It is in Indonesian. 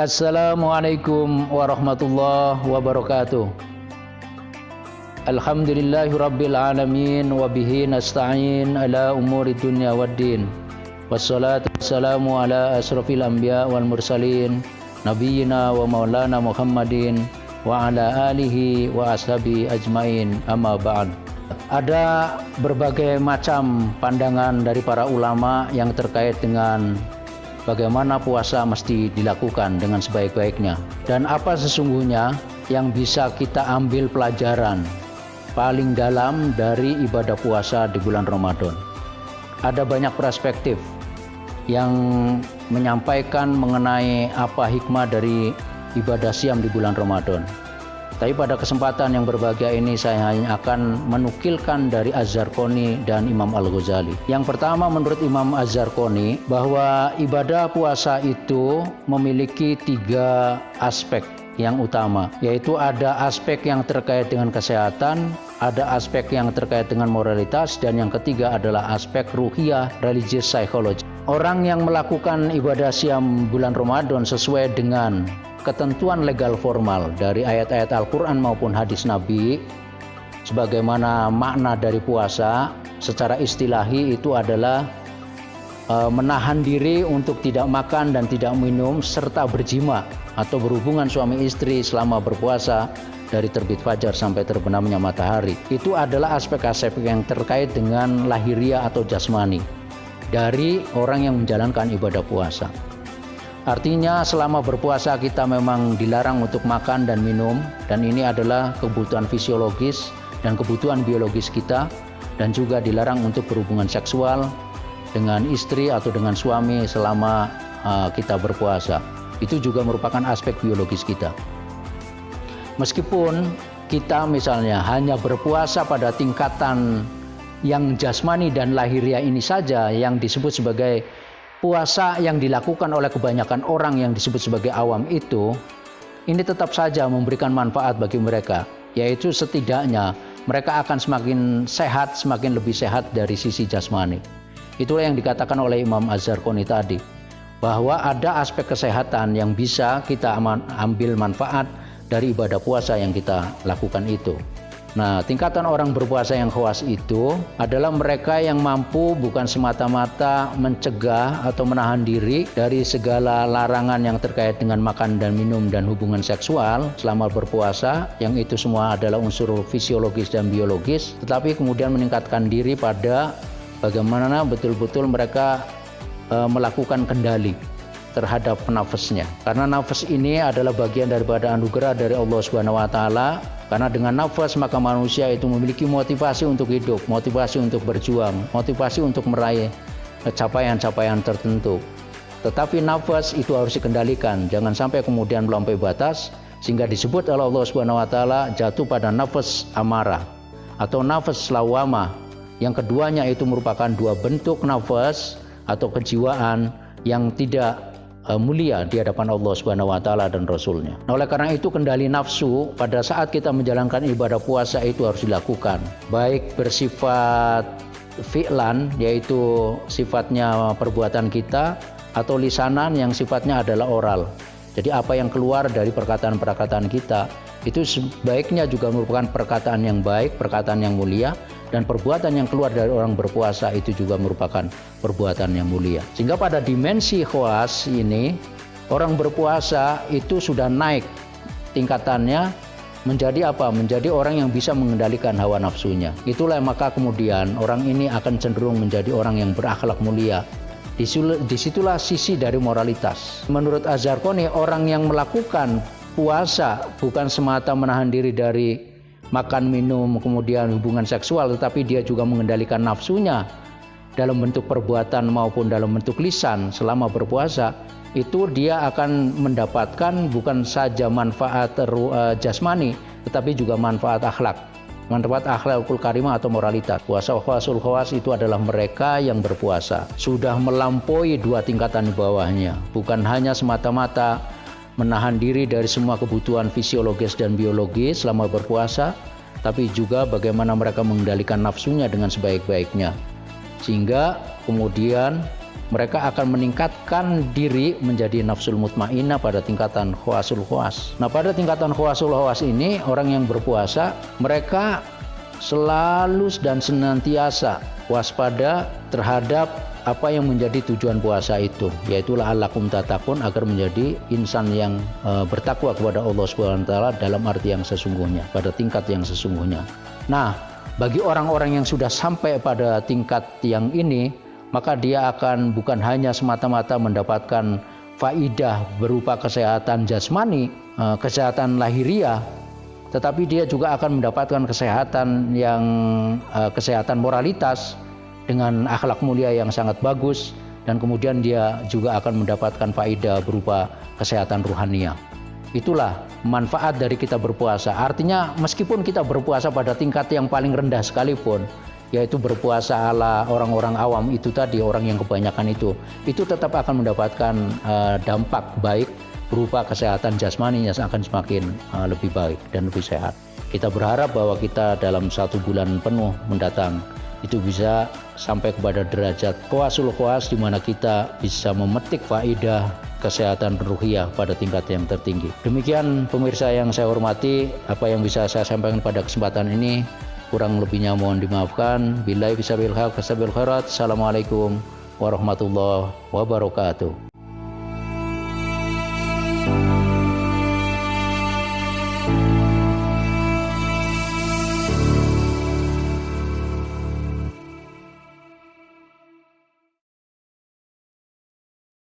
Assalamualaikum warahmatullahi wabarakatuh. Alhamdulillahi rabbil alamin wa bihi nasta'in ala umuri dunya waddin. Wassalatu wassalamu ala asrafil anbiya wal mursalin nabiyyina wa maulana Muhammadin wa ala alihi wa ashabi ajmain, amma ba'd. Ada berbagai macam pandangan dari para ulama yang terkait dengan bagaimana puasa mesti dilakukan dengan sebaik-baiknya, dan apa sesungguhnya yang bisa kita ambil pelajaran paling dalam dari ibadah puasa di bulan Ramadan. Ada banyak perspektif yang menyampaikan mengenai apa hikmah dari ibadah siam di bulan Ramadan. Tapi pada kesempatan yang berbahagia ini saya hanya akan menukilkan dari Az-Zarqani dan Imam Al-Ghazali. Yang pertama, menurut Imam Az-Zarqani, bahwa ibadah puasa itu memiliki 3 aspek yang utama, yaitu ada aspek yang terkait dengan kesehatan, ada aspek yang terkait dengan moralitas, dan yang ketiga adalah aspek ruhiyah, religious psychology. Orang yang melakukan ibadah siam bulan Ramadan sesuai dengan ketentuan legal formal dari ayat-ayat Al-Quran maupun hadis Nabi, sebagaimana makna dari puasa secara istilahi itu adalah menahan diri untuk tidak makan dan tidak minum serta berjima atau berhubungan suami istri selama berpuasa dari terbit fajar sampai terbenamnya matahari. Itu adalah aspek-aspek yang terkait dengan lahiriah atau jasmani dari orang yang menjalankan ibadah puasa. Artinya selama berpuasa kita memang dilarang untuk makan dan minum, dan ini adalah kebutuhan fisiologis dan kebutuhan biologis kita, dan juga dilarang untuk berhubungan seksual dengan istri atau dengan suami selama kita berpuasa. Itu juga merupakan aspek biologis kita. Meskipun kita misalnya hanya berpuasa pada tingkatan yang jasmani dan lahiriah ini saja yang disebut sebagai puasa yang dilakukan oleh kebanyakan orang yang disebut sebagai awam itu, ini tetap saja memberikan manfaat bagi mereka, yaitu setidaknya mereka akan semakin sehat, semakin lebih sehat dari sisi jasmani. Itulah yang dikatakan oleh Imam Az-Zarqani tadi, bahwa ada aspek kesehatan yang bisa kita ambil manfaat dari ibadah puasa yang kita lakukan itu. Nah, tingkatan orang berpuasa yang khawas itu adalah mereka yang mampu bukan semata-mata mencegah atau menahan diri dari segala larangan yang terkait dengan makan dan minum dan hubungan seksual selama berpuasa, yang itu semua adalah unsur fisiologis dan biologis, tetapi kemudian meningkatkan diri pada bagaimana betul-betul mereka melakukan kendali terhadap nafasnya. Karena nafas ini adalah bagian daripada anugerah dari Allah Subhanahu wa taala. Karena dengan nafas maka manusia itu memiliki motivasi untuk hidup, motivasi untuk berjuang, motivasi untuk meraih capaian-capaian tertentu. Tetapi nafas itu harus dikendalikan, jangan sampai kemudian melampaui batas sehingga disebut oleh Allah Subhanahu wa taala jatuh pada nafas amarah atau nafas lawamah. Yang keduanya itu merupakan 2 bentuk nafas atau kejiwaan yang tidak mulia di hadapan Allah Subhanahu wa taala dan Rasulnya. Nah, oleh karena itu kendali nafsu pada saat kita menjalankan ibadah puasa itu harus dilakukan, baik bersifat fi'lan, yaitu sifatnya perbuatan kita, atau lisanan yang sifatnya adalah oral. Jadi apa yang keluar dari perkataan-perkataan kita itu sebaiknya juga merupakan perkataan yang baik, perkataan yang mulia, dan perbuatan yang keluar dari orang berpuasa itu juga merupakan perbuatan yang mulia. Sehingga pada dimensi khawas ini, orang berpuasa itu sudah naik tingkatannya menjadi apa? Menjadi orang yang bisa mengendalikan hawa nafsunya. Itulah maka kemudian orang ini akan cenderung menjadi orang yang berakhlak mulia. Disitulah sisi dari moralitas. Menurut Az-Zarqani, orang yang melakukan puasa bukan semata menahan diri dari makan, minum, kemudian hubungan seksual, tetapi dia juga mengendalikan nafsunya dalam bentuk perbuatan maupun dalam bentuk lisan selama berpuasa, itu dia akan mendapatkan bukan saja manfaat jasmani, tetapi juga manfaat akhlak, manfaat akhlakul karimah atau moralitas. Puasa khawasul khawas itu adalah mereka yang berpuasa sudah melampaui 2 tingkatan di bawahnya, bukan hanya semata-mata menahan diri dari semua kebutuhan fisiologis dan biologis selama berpuasa, tapi juga bagaimana mereka mengendalikan nafsunya dengan sebaik-baiknya, sehingga kemudian mereka akan meningkatkan diri menjadi nafsul mutmainnah pada tingkatan khawasul khawas. Nah, pada tingkatan khawasul khawas ini, orang yang berpuasa, mereka selalu dan senantiasa waspada terhadap apa yang menjadi tujuan puasa itu, yaitu la'allakum tattaqun, agar menjadi insan yang bertakwa kepada Allah Subhanahu wa taala dalam arti yang sesungguhnya, pada tingkat yang sesungguhnya. Nah, bagi orang-orang yang sudah sampai pada tingkat yang ini, maka dia akan bukan hanya semata-mata mendapatkan faidah berupa kesehatan jasmani, kesehatan lahiriah, tetapi dia juga akan mendapatkan kesehatan yang kesehatan moralitas dengan akhlak mulia yang sangat bagus, dan kemudian dia juga akan mendapatkan faedah berupa kesehatan ruhaniyah. Itulah manfaat dari kita berpuasa. Artinya meskipun kita berpuasa pada tingkat yang paling rendah sekalipun, yaitu berpuasa ala orang-orang awam itu tadi, orang yang kebanyakan itu tetap akan mendapatkan dampak baik berupa kesehatan jasmani yang akan semakin lebih baik dan lebih sehat. Kita berharap bahwa kita dalam 1 bulan penuh mendatang itu bisa sampai kepada derajat khawasul khawas, di mana kita bisa memetik faedah kesehatan ruhiyah pada tingkat yang tertinggi. Demikian pemirsa yang saya hormati, apa yang bisa saya sampaikan pada kesempatan ini. Kurang lebihnya mohon dimaafkan. Billahi bisabil haq wasabil khairat. Assalamualaikum warahmatullahi wabarakatuh.